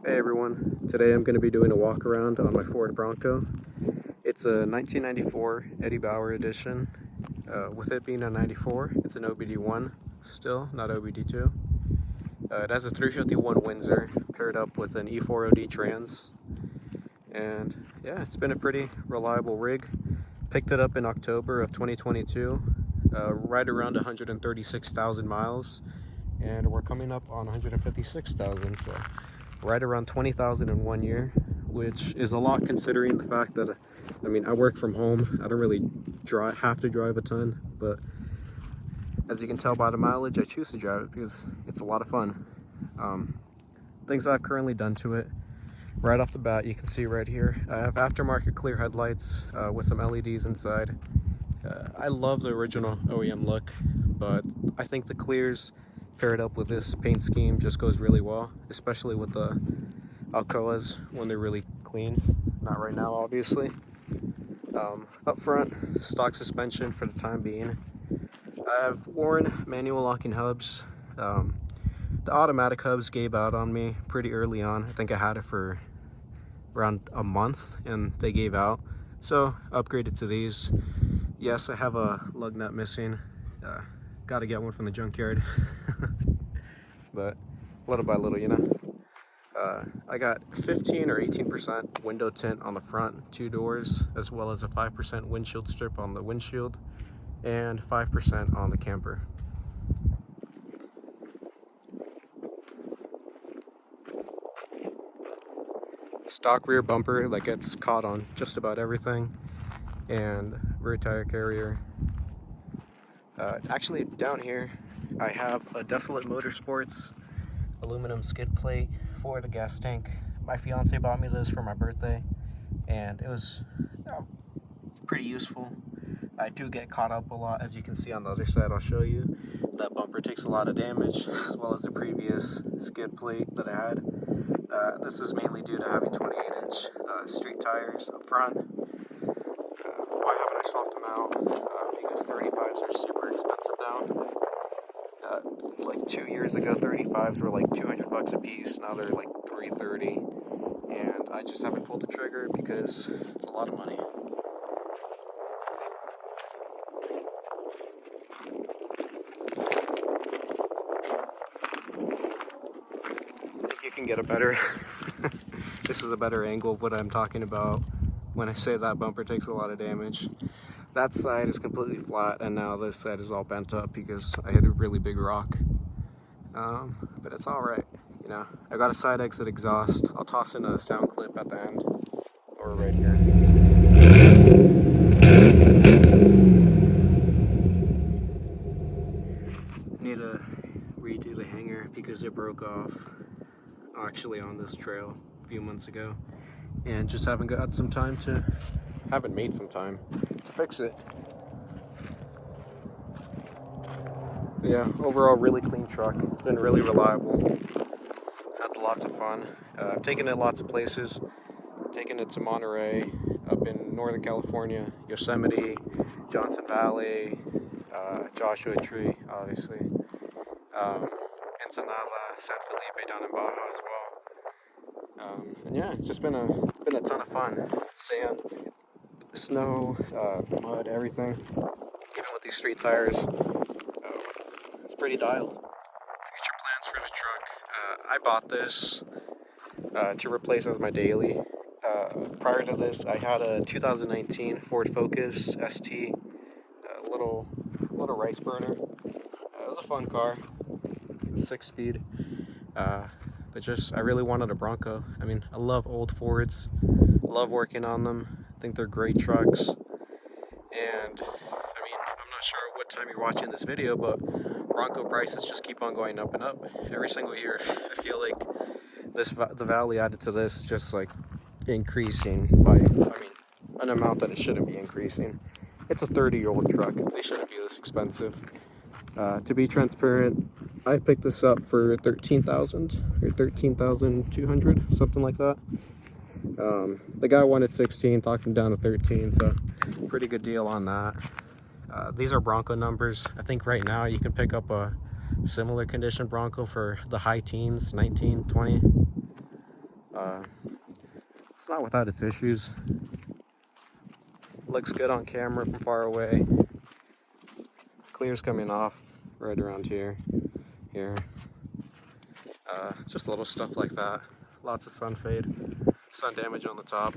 Hey everyone, today I'm going to be doing a walk around on my Ford Bronco. It's a 1994 Eddie Bauer edition. With it being a 94, it's an OBD1 still, not OBD2. It has a 351 Windsor paired up with an E4OD trans. And yeah, it's been a pretty reliable rig. Picked it up in October of 2022, right around 136,000 miles. And we're coming up on 156,000, so right around 20,000 in 1 year, which is a lot considering the fact that, I work from home. I don't really have to drive a ton, but as you can tell by the mileage, I choose to drive it because it's a lot of fun. Things I've currently done to it, right off the bat, you can see right here, I have aftermarket clear headlights with some LEDs inside. I love the original OEM look, but I think the clears paired up with this paint scheme just goes really well, especially with the Alcoas when they're really clean. Not right now, obviously. Up front, stock suspension for the time being. I've worn manual locking hubs. The automatic hubs gave out on me pretty early on. I think I had it for around a month and they gave out. So upgraded to these. Yes, I have a lug nut missing. Got to get one from the junkyard. But little by little, I got 15 or 18% window tint on the front, 2 doors, as well as a 5% windshield strip on the windshield and 5% on the camper. Stock rear bumper that gets caught on just about everything, and rear tire carrier. Actually, down here I have a Desolate Motorsports aluminum skid plate for the gas tank. My fiance bought me this for my birthday, and it's pretty useful. I do get caught up a lot, as you can see on the other side. I'll show you. That bumper takes a lot of damage, as well as the previous skid plate that I had. This is mainly due to having 28-inch street tires up front. Why haven't I swapped them out? Because 35s are super expensive now. Like 2 years ago, 35s were like $200 a piece. Now they're like $330, and I just haven't pulled the trigger because it's a lot of money. I think you can get a better. This is a better angle of what I'm talking about when I say that bumper takes a lot of damage. That side is completely flat, and now this side is all bent up because I hit a really big rock. But it's all right, I got a side exit exhaust. I'll toss in a sound clip at the end, or right here. Need to redo the hanger because it broke off actually on this trail a few months ago, and just haven't made some time to fix it. But yeah, overall really clean truck. It's been really reliable. Had lots of fun. I've taken it lots of places. Taken it to Monterey, up in Northern California, Yosemite, Johnson Valley, Joshua Tree, obviously, Ensenada, San Felipe down in Baja as well. And yeah, it's just been a ton of fun. Sand, snow, mud, everything. Even with these street tires, it's pretty dialed. Future plans for the truck. I bought this to replace as my daily. Prior to this, I had a 2019 Ford Focus ST, little rice burner. It was a fun car, 6-speed. But I really wanted a Bronco. I love old Fords. Love working on them. I think they're great trucks. And I'm not sure what time you're watching this video, but Bronco prices just keep on going up and up every single year. I feel like the value added to this is just like increasing by an amount that it shouldn't be increasing. It's a 30-year-old truck. They shouldn't be this expensive. To be transparent, I picked this up for $13,000 or $13,200, something like that. The guy wanted 16, talked him down to 13, so pretty good deal on that. These are Bronco numbers. I think right now you can pick up a similar condition Bronco for the high teens, 19, 20. It's not without its issues. Looks good on camera from far away. Clear's coming off right around here. Just little stuff like that. Lots of sun fade, sun damage on the top,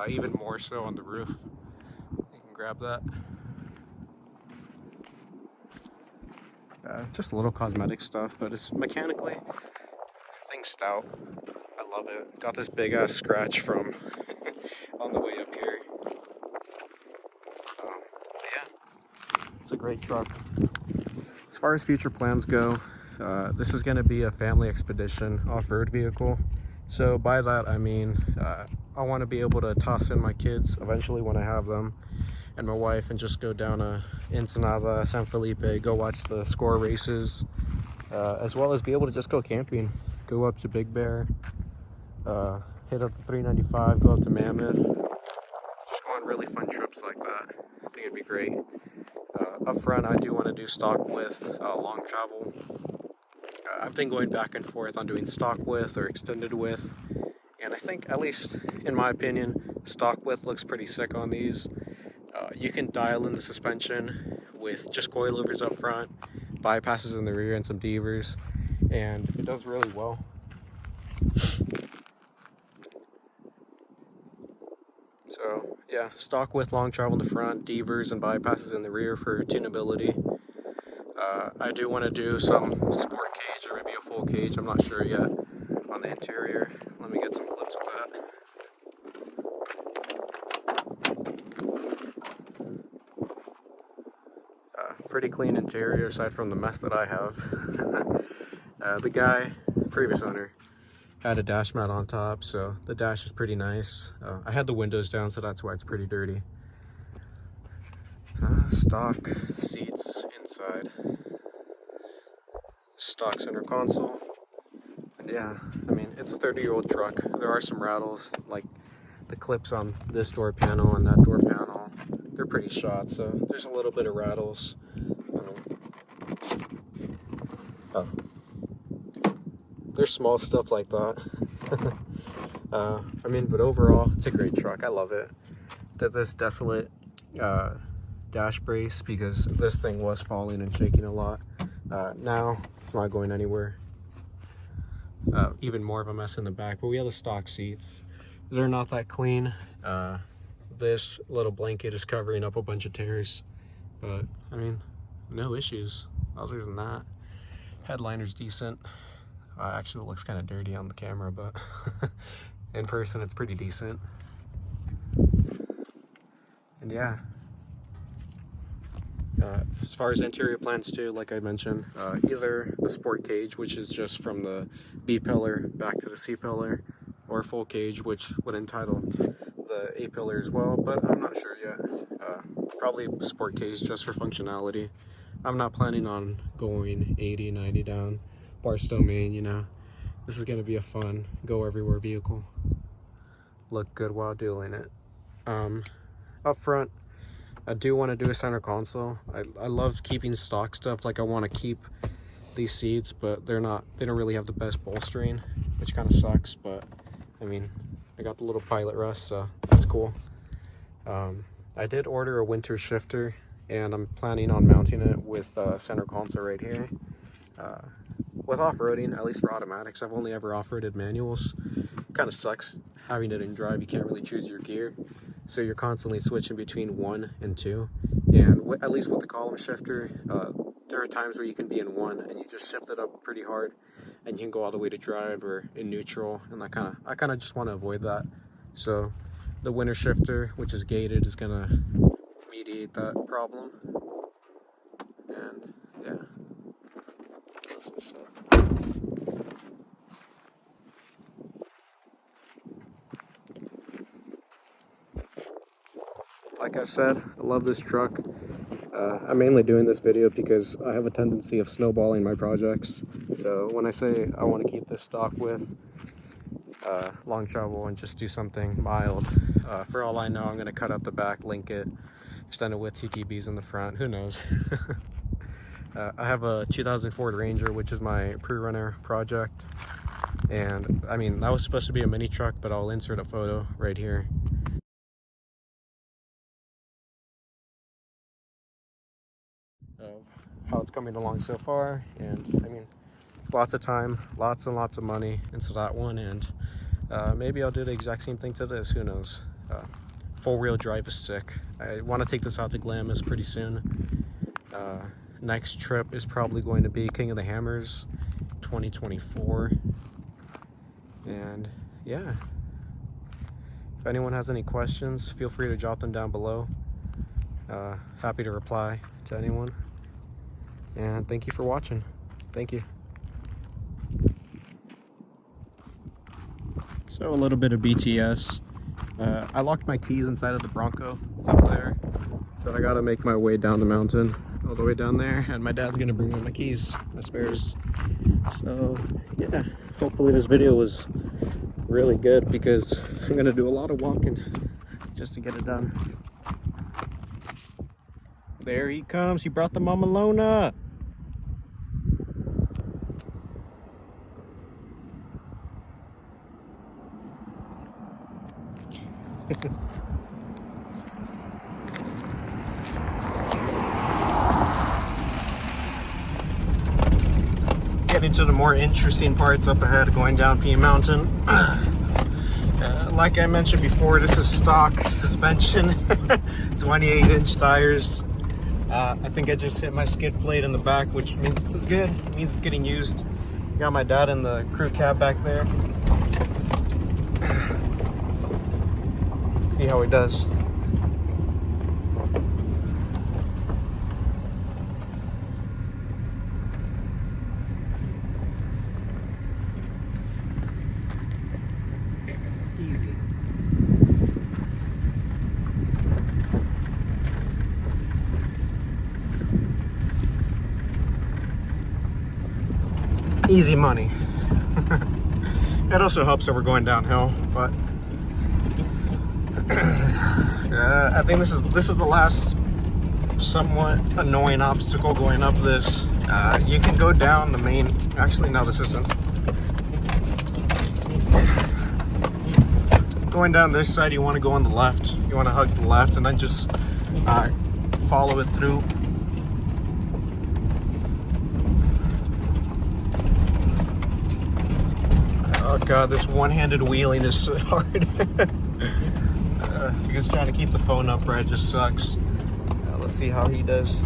even more so on the roof. You can grab that. Just little cosmetic stuff, but it's mechanically, thing's stout. I love it. Got this big ass scratch from on the way up here. But yeah, it's a great truck. As far as future plans go, this is going to be a family expedition off-road vehicle. So by that I mean I want to be able to toss in my kids eventually when I have them, and my wife, and just go down Ensenada, San Felipe, go watch the score races, as well as be able to just go camping, go up to Big Bear, hit up the 395, go up to Mammoth, just go on really fun trips like that. I think it'd be great. Up front, I do want to do stock width, long travel. I've been going back and forth on doing stock width or extended width, and I think, at least in my opinion, stock width looks pretty sick on these. You can dial in the suspension with just coilovers up front, bypasses in the rear, and some devers, and it does really well. So yeah, stock width, long travel in the front, devers and bypasses in the rear for tunability. I do want to do some sport cage or maybe a full cage, I'm not sure yet, on the interior. Let me get some clips of that. Pretty clean interior aside from the mess that I have. The guy, previous owner, had a dash mat on top, so the dash is pretty nice. I had the windows down, so that's why it's pretty dirty. Stock seats inside. Stock center console. And yeah, I mean, it's a 30-year-old truck. There are some rattles, like the clips on this door panel and that door panel. They're pretty shot, so there's a little bit of rattles. There's small stuff like that. I mean, but overall, it's a great truck. I love it. Did this desolate dash brace because this thing was falling and shaking a lot. Now it's not going anywhere. Even more of a mess in the back, but we have the stock seats. They're not that clean. This little blanket is covering up a bunch of tears, but I mean, no issues other than that. Headliner's decent. Actually, it looks kind of dirty on the camera, but in person it's pretty decent. And yeah, as far as interior plans too, like I mentioned, either a sport cage, which is just from the B pillar back to the C pillar, or a full cage, which would entitle the A pillar as well, but I'm not sure yet. Probably sport cage just for functionality. I'm not planning on going 80, 90 down Barstow, Maine, you know. This is going to be a fun, go everywhere vehicle. Look good while doing it. Up front, I do want to do a center console. I love keeping stock stuff. Like, I want to keep these seats, but they don't really have the best bolstering, which kind of sucks, but I mean, I got the little pilot rest, so that's cool. I did order a winter shifter, and I'm planning on mounting it with center console right here. With off-roading, at least for automatics, I've only ever off-roaded manuals. Kind of sucks having it in drive. You can't really choose your gear, so you're constantly switching between 1 and 2. And at least with the column shifter, there are times where you can be in 1 and you just shift it up pretty hard, and you can go all the way to drive or in neutral. And I kind of just want to avoid that. So the winter shifter, which is gated, is gonna mediate that problem. And yeah. Like I said, I love this truck. I'm mainly doing this video because I have a tendency of snowballing my projects. So when I say I want to keep this stock with long travel and just do something mild, for all I know, I'm going to cut out the back, link it, extend it with TTBs in the front. Who knows? I have a 2000 Ford Ranger, which is my prerunner project. And I mean, that was supposed to be a mini truck, but I'll insert a photo right here. Of how it's coming along so far. And I mean, lots of time, lots and lots of money into that one. And maybe I'll do the exact same thing to this, who knows. Four-wheel drive is sick. I want to take this out to Glamis pretty soon. Next trip is probably going to be King of the Hammers 2024. And yeah, if anyone has any questions, feel free to drop them down below. Happy to reply to anyone. And thank you for watching. Thank you. So a little bit of BTS. I locked my keys inside of the Bronco. It's up there. So I gotta make my way down the mountain, all the way down there, and my dad's gonna bring me my keys, my spares. So yeah, hopefully this video was really good, because I'm gonna do a lot of walking just to get it done. There he comes. He brought the Mama Lona. Getting to the more interesting parts up ahead, going down P Mountain. Like I mentioned before, this is stock suspension, 28-inch tires. I think I just hit my skid plate in the back, which means it's good. It means it's getting used. Got my dad in the crew cab back there. Let's see how he does. Easy. Easy money. It also helps that we're going downhill, but I think this is the last somewhat annoying obstacle going up this. You can go down the main. Actually, no, this isn't. Going down this side, you want to go on the left. You want to hug the left and then just follow it through. Oh god, this one-handed wheeling is so hard. Because trying to keep the phone upright just sucks. Let's see how he does.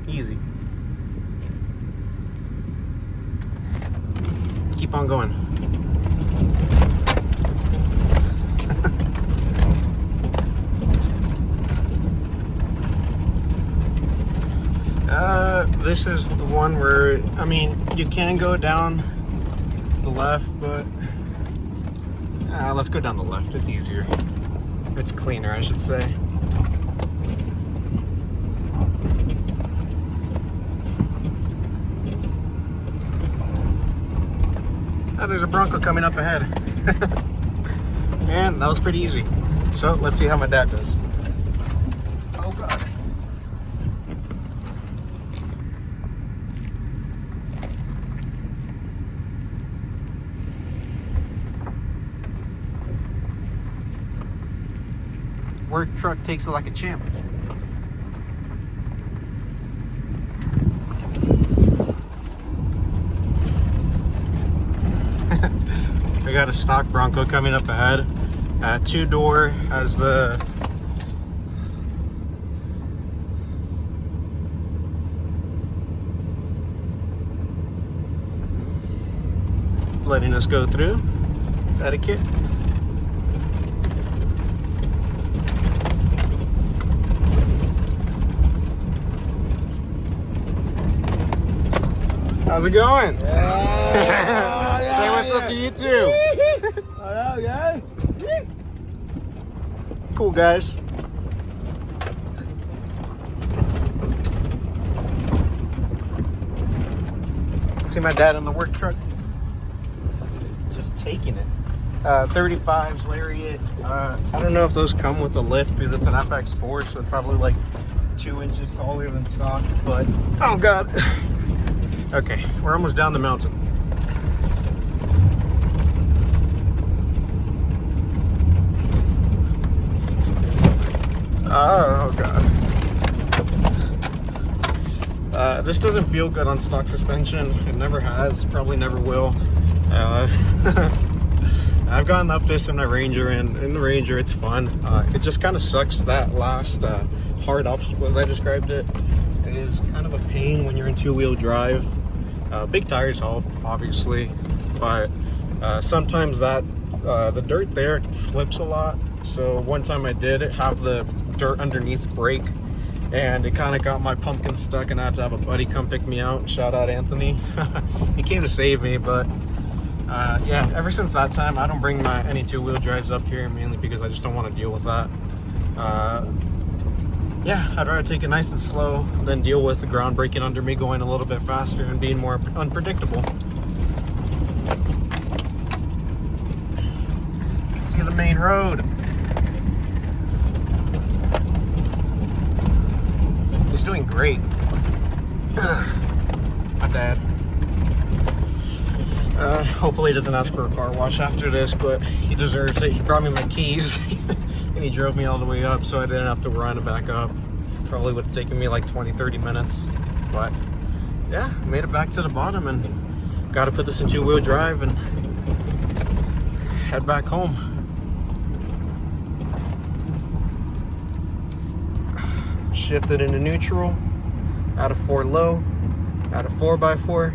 Easy. Keep on going. This is the one where, I mean, you can go down the left, but let's go down the left. It's easier. It's cleaner, I should say. Oh, there's a Bronco coming up ahead. And that was pretty easy. So let's see how my dad does. Oh god. Work truck takes it like a champ. We got a stock Bronco coming up ahead. Two-door, has the letting us go through. It's etiquette. How's it going? Yeah. Say what's up to you too. Hello, yeah. Cool guys. See my dad in the work truck, just taking it. 35s Lariat. I don't know if those come with a lift because it's an FX4, so it's probably like 2 inches taller than stock, but oh god. Okay, we're almost down the mountain. Oh god. This doesn't feel good on stock suspension. It never has, probably never will. I've gotten up this in my Ranger, and in the Ranger it's fun. It just kind of sucks that last hard obstacle, as I described it. It is kind of a pain when you're in two-wheel drive. Big tires help, obviously, but sometimes that the dirt there slips a lot. So one time I did have the dirt underneath brake, and it kind of got my pumpkin stuck, and I had to have a buddy come pick me out. Shout out Anthony. He came to save me, but yeah, ever since that time I don't bring any two-wheel drives up here, mainly because I just don't want to deal with that. Yeah, I'd rather take it nice and slow than deal with the ground breaking under me going a little bit faster and being more unpredictable. You can see the main road. He's doing great. My dad. Hopefully he doesn't ask for a car wash after this, but he deserves it. He brought me my keys and he drove me all the way up, so I didn't have to run it back up. Probably would have taken me like 20-30 minutes, but yeah, made it back to the bottom, and got to put this in two-wheel drive and head back home. Shifted into neutral, out of 4 low, out of 4x4.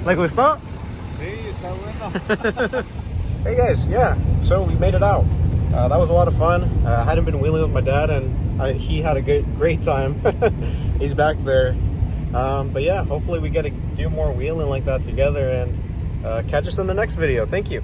¿Le gustó? Sí, está bueno. Hey guys, yeah, so we made it out. That was a lot of fun. I hadn't been wheeling with my dad, and he had a great time. He's back there. But yeah, hopefully we get to do more wheeling like that together, and catch us in the next video. Thank you.